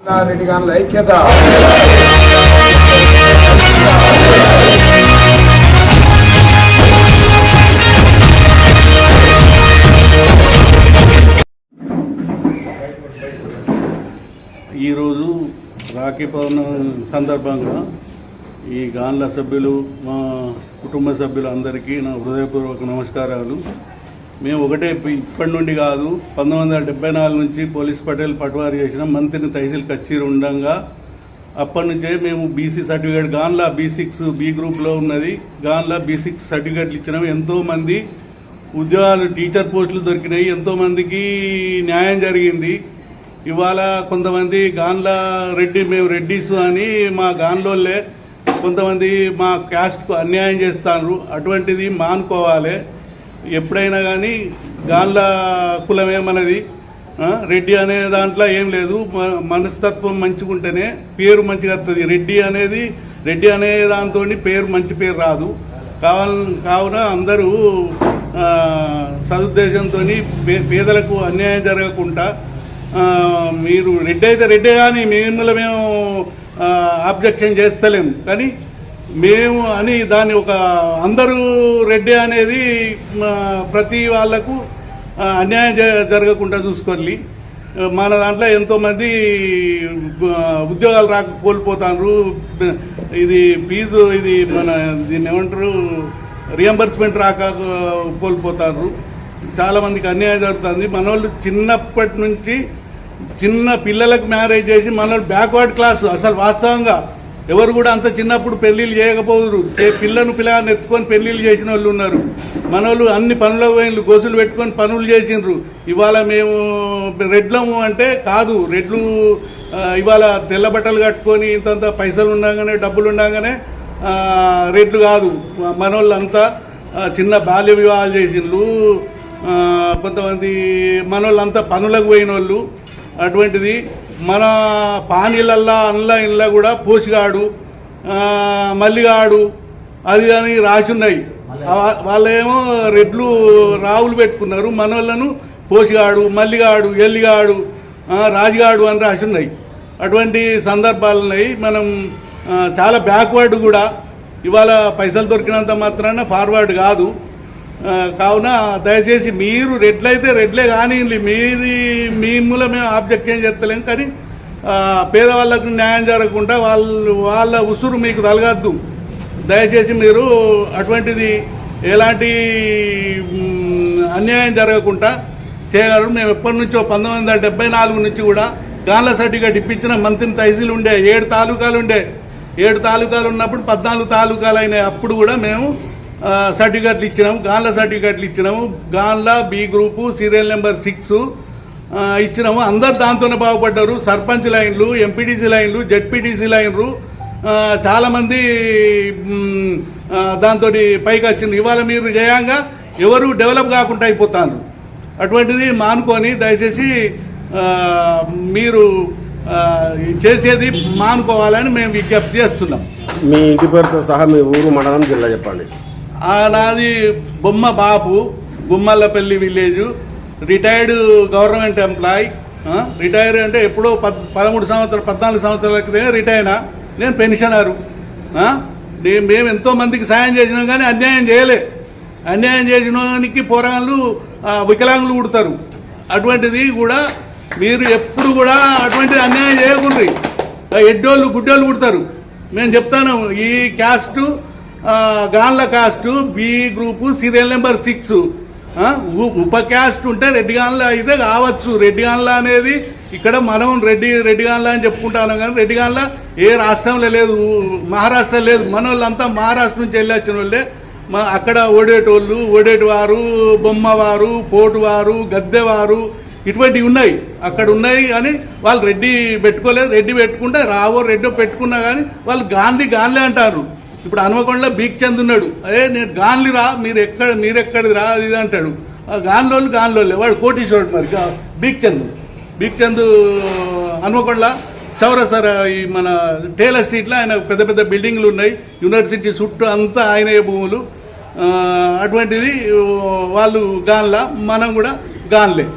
రెడ్డి గారి ఐక్యత. ఈరోజు రాఖీ పౌర్ణమి సందర్భంగా ఈ గాన్ల సభ్యులు, మా కుటుంబ సభ్యులు అందరికీ నా హృదయపూర్వక నమస్కారాలు. మేము ఒకటే ఇప్పటి నుండి కాదు, 1974 నుంచి పోలీస్ పటేల్ పట్వారీ చేసిన మంత్రిని తహసీల్ కచ్చీరు ఉండగా అప్పటి నుంచే మేము బీసీ సర్టిఫికేట్ గాన్ల B6 B గ్రూప్లో ఉన్నది. గాన్ల B6 సర్టిఫికేట్లు ఇచ్చినాం. ఎంతోమంది ఉద్యోగాలు, టీచర్ పోస్టులు దొరికినాయి. ఎంతోమందికి న్యాయం జరిగింది. ఇవాళ కొంతమంది గాన్ల రెడ్డి, మేము రెడ్డిస్ అని మా గాన్లోళ్ళే కొంతమంది మా క్యాస్ట్కు అన్యాయం చేస్తారు. అటువంటిది మానుకోవాలి. ఎప్పుడైనా కానీ గాన్ల కులమే మనది. రెడ్డి అనే దాంట్లో ఏం లేదు. మనస్తత్వం మంచిగుంటేనే పేరు మంచిగా వస్తుంది. రెడ్డి అనే దాంతో మంచి పేరు రాదు. కావున అందరూ సదుద్దేశంతో పేదలకు అన్యాయం జరగకుండా, మీరు రెడ్డి అయితే రెడ్డే కానీ మిమ్మల్ని మేము ఆబ్జెక్షన్ చేస్తలేము, కానీ మేము అని దాన్ని ఒక అందరూ రెడ్డి అనేది ప్రతి వాళ్లకు అన్యాయం జరగకుండా చూసుకోవాలి. మన దాంట్లో ఎంతోమంది ఉద్యోగాలు రాక కోల్పోతారు. ఇది ఫీజు, ఇది మన దీన్ని ఏమంటారు, రియంబర్స్మెంట్ రాక కోల్పోతారు. చాలా మందికి అన్యాయం జరుగుతుంది. మనోళ్ళు చిన్నప్పటి నుంచి చిన్న పిల్లలకు మ్యారేజ్ చేసి మనోళ్ళు బ్యాక్వర్డ్ క్లాస్. అసలు వాస్తవంగా ఎవరు కూడా అంత చిన్నప్పుడు పెళ్లిళ్ళు చేయకపోదురు. పిల్లని ఎత్తుకొని పెళ్లిళ్ళు చేసిన వాళ్ళు ఉన్నారు. మనోళ్ళు అన్ని పనులకు పోయినరు, గోసులు పెట్టుకొని పనులు చేసిండ్రు. ఇవాళ మేము రెడ్లము అంటే కాదు. రెడ్లు ఇవాళ తెల్ల బట్టలు కట్టుకొని ఇంతంత పైసలు ఉండగానే, డబ్బులు ఉండగానే రెడ్లు కాదు. మనోళ్ళంతా చిన్న బాల్య వివాహాలు చేసిండ్రు. కొంతమంది మనోళ్ళంతా పనులకు పోయిన వాళ్ళు. అటువంటిది మన పానీలల్లా ఇళ్ళ కూడా పోసిగాడు, మల్లిగాడు అది అని రాసి ఉన్నాయి. వాళ్ళేమో రెడ్లు రావులు పెట్టుకున్నారు. మనోళ్ళను పోసిగాడు, మల్లిగాడు, ఎల్లిగాడు, రాజుగాడు అని రాసి ఉన్నాయి. అటువంటి సందర్భాలు ఉన్నాయి. మనం చాలా బ్యాక్వర్డ్ కూడా. ఇవాళ పైసలు దొరికినంత మాత్రాన ఫార్వర్డ్ కాదు. కావున దయచేసి మీరు రెడ్లయితే రెడ్లే కానీ మిమ్మల్ని మేము ఆబ్జెక్షన్ చేస్తలేం, కానీ పేదవాళ్ళకు న్యాయం జరగకుండా వాళ్ళ ఉసురు మీకు తలగద్దు. దయచేసి మీరు అటువంటిది ఎలాంటి అన్యాయం జరగకుండా చేయగలరు. మేము ఎప్పటి నుంచో 1974 నుంచి కూడా గాన్ల సర్టిఫికేట్ ఇప్పించిన మంత్రిని తహసీల్ ఉండే. 7 తాలూకాలు ఉండే. 7 తాలూకాలు ఉన్నప్పుడు 14 తాలూకాలు అయినాయి. అప్పుడు కూడా మేము సర్టిఫికేట్లు ఇచ్చినాము. గాన్ల సర్టిఫికేట్లు ఇచ్చినాము. గాన్ల B గ్రూపు సీరియల్ నెంబర్ 6 ఇచ్చినాము. అందరు దాంతోనే బాగుపడ్డారు. సర్పంచ్ లైన్లు, ఎంపీటీసీ లైన్లు, జెడ్పీటీసీ లైన్లు చాలామంది దాంతో పైకి వచ్చింది. ఇవాళ మీరు జయంగా ఎవరు డెవలప్ కాకుండా అయిపోతారు. అటువంటిది మానుకొని దయచేసి మీరు చేసేది మానుకోవాలని మేము విజ్ఞప్తి చేస్తున్నాం. మీ ఇంటి పేరుతో సహా మీ ఊరు, మండలం, జిల్లా చెప్పండి. నాది బొమ్మ బాపు, Gummallapalli village. Retired government employee. Retire అంటే ఎప్పుడో 14 సంవత్సరాల క్రితమే రిటైర్ అయినా. నేను పెన్షనరు. మేము ఎంతో మందికి సాయం చేసినాం, కానీ అన్యాయం చేయలే. అన్యాయం చేసినానికి పోరాళ్ళు వికలాంగులు పుడతారు. అటువంటిది కూడా మీరు ఎప్పుడు కూడా అటువంటిది అన్యాయం చేయకుండా ఎడ్డోళ్ళు గుడ్డోళ్ళు పుడతారు. నేను చెప్తాను, ఈ క్యాస్టు గాన్ల caste B group serial number 6 ఉప క్యాస్ట్ ఉంటే రెడ్డి గాన్ల అయితే కావచ్చు. రెడ్డి గాన్ల అనేది ఇక్కడ మనం రెడ్డి గాన్ల అని చెప్పుకుంటాను, కానీ రెడ్డి గాన్ల ఏ రాష్ట్రంలో లేదు, మహారాష్ట్ర లేదు. మన వాళ్ళంతా మహారాష్ట్ర నుంచి వెళ్ళి వచ్చిన వాళ్ళే. అక్కడ ఓడేటివారు, బొమ్మవారు, పోటువారు, గద్దెవారు ఇటువంటివి ఉన్నాయి. అక్కడ ఉన్నాయి కానీ వాళ్ళు రెడ్డి పెట్టుకోలేదు. రెడ్డి పెట్టుకుంటే రావో రెడ్డి పెట్టుకున్నా కానీ వాళ్ళు గాన్లే అంటారు. ఇప్పుడు హనుమకొండలో బీక్చంద్ ఉన్నాడు. నేను గాన్లి రా, మీరెక్కడిది రా అది అంటాడు. గాన్లోళ్ళే వాడు కోటీశ్వరుడు. మరి బీక్చంద్ హనుమకొండలో చౌరసర ఈ మన టేలర్ స్ట్రీట్లో ఆయన పెద్ద పెద్ద బిల్డింగ్లు ఉన్నాయి. యూనివర్సిటీ చుట్టూ అంతా ఆయనయే భూములు. అటువంటిది వాళ్ళు గాన్ల, మనం కూడా గాన్లే.